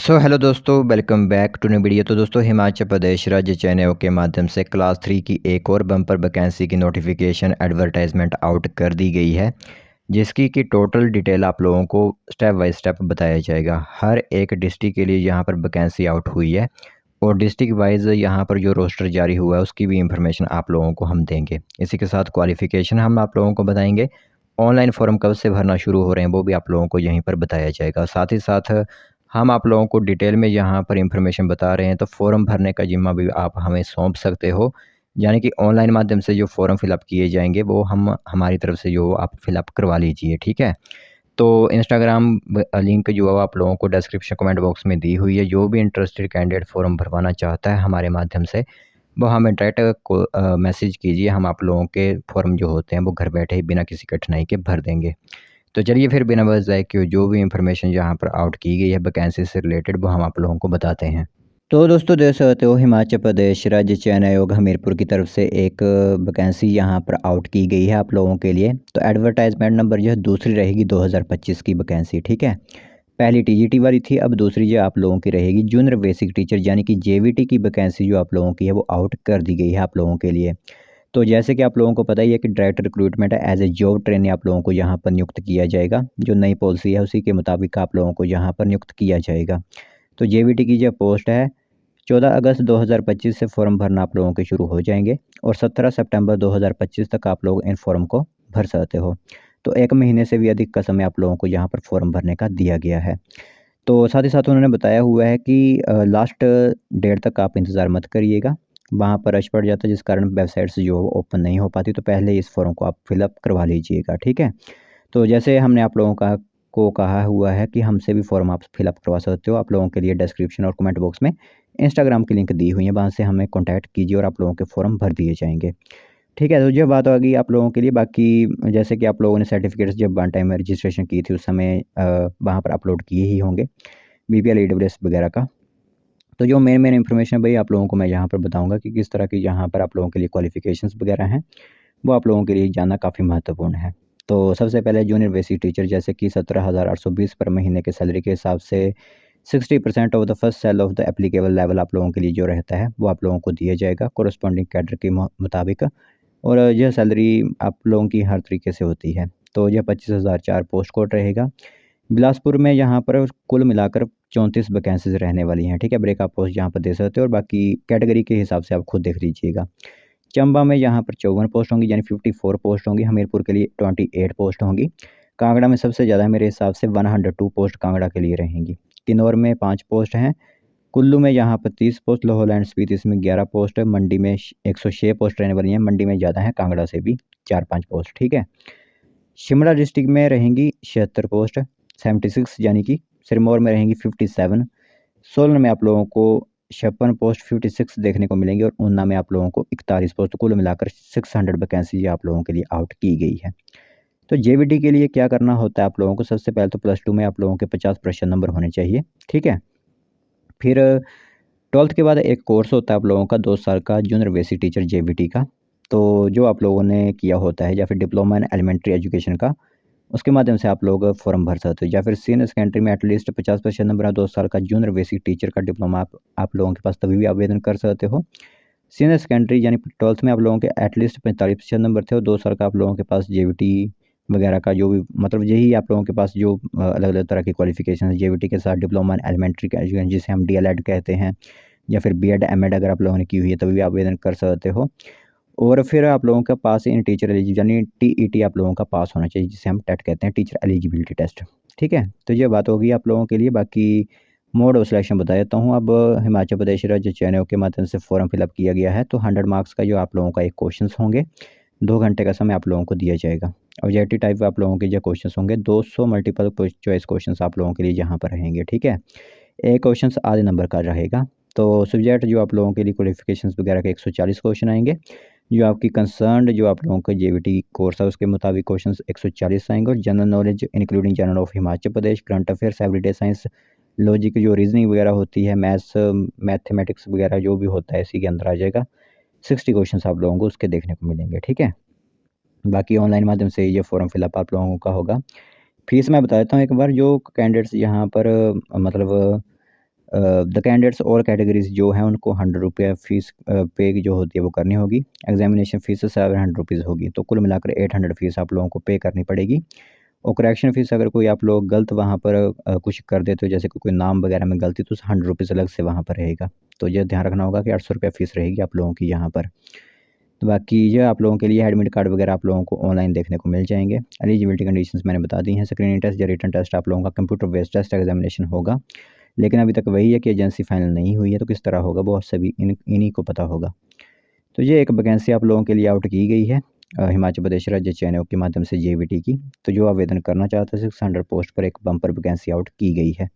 Hello दोस्तों, welcome back to new video. तो दोस्तों, हिमाचल प्रदेश राज्य चयन आयोग के माध्यम से क्लास 3 की एक और बम्पर वैकेंसी की नोटिफिकेशन एडवर्टाइजमेंट आउट कर दी गई है, जिसकी कि टोटल डिटेल आप लोगों को स्टेप बाय स्टेप बताया जाएगा। हर एक डिस्ट्रिक्ट के लिए यहाँ पर वैकेंसी आउट हुई है और डिस्ट्रिक्ट वाइज यहाँ पर जो रोस्टर जारी हुआ है उसकी भी इंफॉर्मेशन आप लोगों को हम देंगे। इसी के साथ क्वालिफिकेशन हम आप लोगों को बताएंगे। ऑनलाइन फॉर्म कब से भरना शुरू हो रहे हैं वो भी आप लोगों को यहीं पर बताया जाएगा। साथ ही साथ हम आप लोगों को डिटेल में यहाँ पर इंफॉर्मेशन बता रहे हैं, तो फॉर्म भरने का जिम्मा भी आप हमें सौंप सकते हो। यानी कि ऑनलाइन माध्यम से जो फॉर्म फिलअप किए जाएंगे वो हम हमारी तरफ से जो आप फिलअप करवा लीजिए, ठीक है। तो इंस्टाग्राम लिंक जो है आप लोगों को डिस्क्रिप्शन कमेंट बॉक्स में दी हुई है। जो भी इंटरेस्टेड कैंडिडेट फॉर्म भरवाना चाहता है हमारे माध्यम से, वो हमें डायरेक्ट को मैसेज कीजिए। हम आप लोगों के फॉर्म जो होते हैं वो घर बैठे ही बिना किसी कठिनाई के भर देंगे। तो चलिए फिर बिना वजह जाए कि जो भी इंफॉर्मेशन यहाँ पर आउट की गई है वैकेंसी से रिलेटेड वो हम आप लोगों को बताते हैं। तो दोस्तों, देख सकते हो हिमाचल प्रदेश राज्य चयन आयोग हमीरपुर की तरफ से एक वैकेंसी यहाँ पर आउट की गई है आप लोगों के लिए। तो एडवर्टाइजमेंट नंबर जो है दूसरी रहेगी 2025 की वैकेंसी, ठीक है। पहली टीजीटी वाली थी, अब दूसरी जो आप लोगों की रहेगी जूनियर बेसिक टीचर यानी कि जेवीटी की वैकेंसी जो आप लोगों की है वो आउट कर दी गई है आप लोगों के लिए। तो जैसे कि आप लोगों को पता ही है कि डायरेक्ट रिक्रूटमेंट है, एज ए जॉब ट्रेनी आप लोगों को यहाँ पर नियुक्त किया जाएगा। जो नई पॉलिसी है उसी के मुताबिक आप लोगों को यहाँ पर नियुक्त किया जाएगा। तो जेवीटी की जो पोस्ट है 14 अगस्त 2025 से फॉर्म भरना आप लोगों के शुरू हो जाएंगे और 17 सितंबर 2025 तक आप लोग इन फॉर्म को भर सकते हो। तो 1 महीने से भी अधिक का समय आप लोगों को यहाँ पर फॉर्म भरने का दिया गया है। तो साथ ही साथ उन्होंने बताया हुआ है कि लास्ट डेट तक आप इंतज़ार मत करिएगा, वहाँ पर रश पड़ जाता है जिस कारण वेबसाइट्स जो ओपन नहीं हो पाती। तो पहले इस फॉर्म को आप फिलअप करवा लीजिएगा, ठीक है। तो जैसे हमने आप लोगों को कहा हुआ है कि हमसे भी फॉर्म आप फिलअप करवा सकते हो। आप लोगों के लिए डिस्क्रिप्शन और कमेंट बॉक्स में इंस्टाग्राम की लिंक दी हुई है, वहाँ से हमें कॉन्टैक्ट कीजिए और आप लोगों के फॉर्म भर दिए जाएंगे, ठीक है। तो ये बात आ गई आप लोगों के लिए। बाकी जैसे कि आप लोगों ने सर्टिफिकेट्स जब वन टाइम रजिस्ट्रेशन की थी उस समय वहाँ पर अपलोड किए ही होंगे, बीपीएल ईडब्ल्यूएस वगैरह का। तो जो मेन इन्फॉर्मेशन है भाई आप लोगों को मैं यहाँ पर बताऊंगा कि किस तरह की यहाँ पर आप लोगों के लिए क्वालिफिकेशंस वगैरह हैं, वो आप लोगों के लिए जानना काफ़ी महत्वपूर्ण है। तो सबसे पहले जूनियर बेसिक टीचर जैसे कि 17,820 पर महीने के सैलरी के हिसाब से 60% of the first sale of the applicable level आप लोगों के लिए जो रहता है वो आप लोगों को दिया जाएगा कोरस्पॉन्डिंग कैडर के मुताबिक। और यह सैलरी आप लोगों की हर तरीके से होती है। तो यह 25,004 पोस्ट कोड रहेगा। बिलासपुर में यहाँ पर कुल मिलाकर 34 वैकेंसीज रहने वाली हैं, ठीक है। ब्रेकअप पोस्ट यहाँ पर दे सकते हो और बाकी कैटेगरी के हिसाब से आप खुद देख लीजिएगा। चंबा में यहाँ पर 54 पोस्ट होंगी यानी 54 पोस्ट होंगी। हमीरपुर के लिए 28 पोस्ट होंगी। कांगड़ा में सबसे ज़्यादा मेरे हिसाब से 102 पोस्ट कांगड़ा के लिए रहेंगी। किन्नौर में 5 पोस्ट हैं। कुल्लू में यहाँ पर 30 पोस्ट। लाहौल एंड स्पीति इसमें 11 पोस्ट है। मंडी में 106 पोस्ट रहने वाली हैं। मंडी में ज़्यादा है, कांगड़ा से भी 4-5 पोस्ट, ठीक है। शिमला डिस्ट्रिक्ट में रहेंगी 76 पोस्ट, 76 यानी कि सिरमौर में रहेंगी 57। सोलन में आप लोगों को 56 पोस्ट 56 देखने को मिलेंगी और ऊना में आप लोगों को 41 पोस्ट। कुल मिलाकर 600 वैकेंसी आप लोगों के लिए आउट की गई है। तो जेवीटी के लिए क्या करना होता है आप लोगों को, सबसे पहले तो +2 में आप लोगों के 50% नंबर होने चाहिए, ठीक है। फिर 12th के बाद एक कोर्स होता है आप लोगों का 2 साल का जूनियर बेसिक टीचर जेवीटी का। तो जो आप लोगों ने किया होता है या फिर डिप्लोमा इन एलिमेंट्री एजुकेशन का, उसके माध्यम से आप लोग फॉर्म भर सकते हो। या फिर सीनियर सेकेंडरी में एटलीस्ट 50% नंबर है, 2 साल का जूनियर बेसिक टीचर का डिप्लोमा आप लोगों के पास, तभी भी आवेदन कर सकते हो। सीनियर सेकेंडरी यानी 12th में आप लोगों के एटलीस्ट 45% नंबर थे और 2 साल का आप लोगों के पास जेवीटी वगैरह का जो भी, मतलब यही आप लोगों के पास जो अलग अलग तरह की क्वालिफिकेशन है जेवीटी के साथ, डिप्लोमा इन एलिमेंट्री एजुकेशन जिसे हम डीएलएड कहते हैं, या फिर बीएड एमएड अगर आप लोगों ने की हुई है तभी भी आवेदन कर सकते हो। और फिर आप लोगों का पास इन टीचर एलिजिबिलिटी यानी टीईटी आप लोगों का पास होना चाहिए, जिसे हम टेट कहते हैं, टीचर एलिजिबिलिटी टेस्ट, ठीक है। तो ये बात होगी आप लोगों के लिए। बाकी मोड ऑफ सिलेक्शन बता देता हूँ। अब हिमाचल प्रदेश राज्य चयन आयोग के माध्यम से फॉर्म फिलअप किया गया है। तो 100 मार्क्स का जो आप लोगों का एक क्वेश्चन होंगे, 2 घंटे का समय आप लोगों को दिया जाएगा। ऑब्जेक्टिव टाइप आप लोगों के जो क्वेश्चन होंगे 200 मल्टीपल चॉइस क्वेश्चन आप लोगों के लिए यहाँ पर रहेंगे, ठीक है। एक क्वेश्चन आधे नंबर का रहेगा। तो सब्जेक्ट जो आप लोगों के लिए क्वालिफिकेशंस वगैरह के 140 क्वेश्चन आएंगे। जो आपकी कंसर्न जो आप लोगों का जेवीटी कोर्स है उसके मुताबिक क्वेश्चन 140 आएंगे। और general knowledge including general of Himachal Pradesh, current affairs, everyday science, logic जो रीजनिंग वगैरह होती है, मैथ्स मैथमेटिक्स वगैरह जो भी होता है इसी के अंदर आ जाएगा। 60 क्वेश्चन आप लोगों को उसके देखने को मिलेंगे, ठीक है। बाकी ऑनलाइन माध्यम से ये फॉर्म फिलअप आप लोगों का होगा। फीस मैं बता देता हूँ एक बार। जो कैंडिडेट्स यहाँ पर मतलब द कैंडिडेट्स और कैटेगरीज जो हैं उनको 100 रुपये फ़ीस पे जो होती है वो करनी होगी। एग्जामिनेशन फ़ीस 700 रुपीज़ होगी, तो कुल मिलाकर 800 फ़ीस आप लोगों को पे करनी पड़ेगी। और करेक्शन फ़ीस अगर कोई आप लोग गलत वहाँ पर कुछ कर देते हो, जैसे कोई नाम वगैरह में गलती, तो 100 रुपीज़ अलग से वहाँ पर रहेगा। तो ये ध्यान रखना होगा कि 800 रुपये फ़ीस रहेगी आप लोगों की यहाँ पर। तो बाकी ये आप लोगों के लिए एडमिट कार्ड वगैरह आप लोगों को ऑनलाइन देखने को मिल जाएंगे। एलिजिबिलिटी कंडीशंस मैंने बता दी हैं। स्क्रीनिंग टेस्ट या रिटन टेस्ट आप लोगों का कंप्यूटर बेस्ड टेस्ट एग्जामिनेशन होगा, लेकिन अभी तक वही है कि एजेंसी फाइनल नहीं हुई है, तो किस तरह होगा वो सभी इन्हीं को पता होगा। तो ये एक वैकेंसी आप लोगों के लिए आउट की गई है हिमाचल प्रदेश राज्य चयन आयोग के माध्यम से JVT की। तो जो आवेदन करना चाहते हैं 600 पोस्ट पर एक बम्पर वैकेंसी आउट की गई है।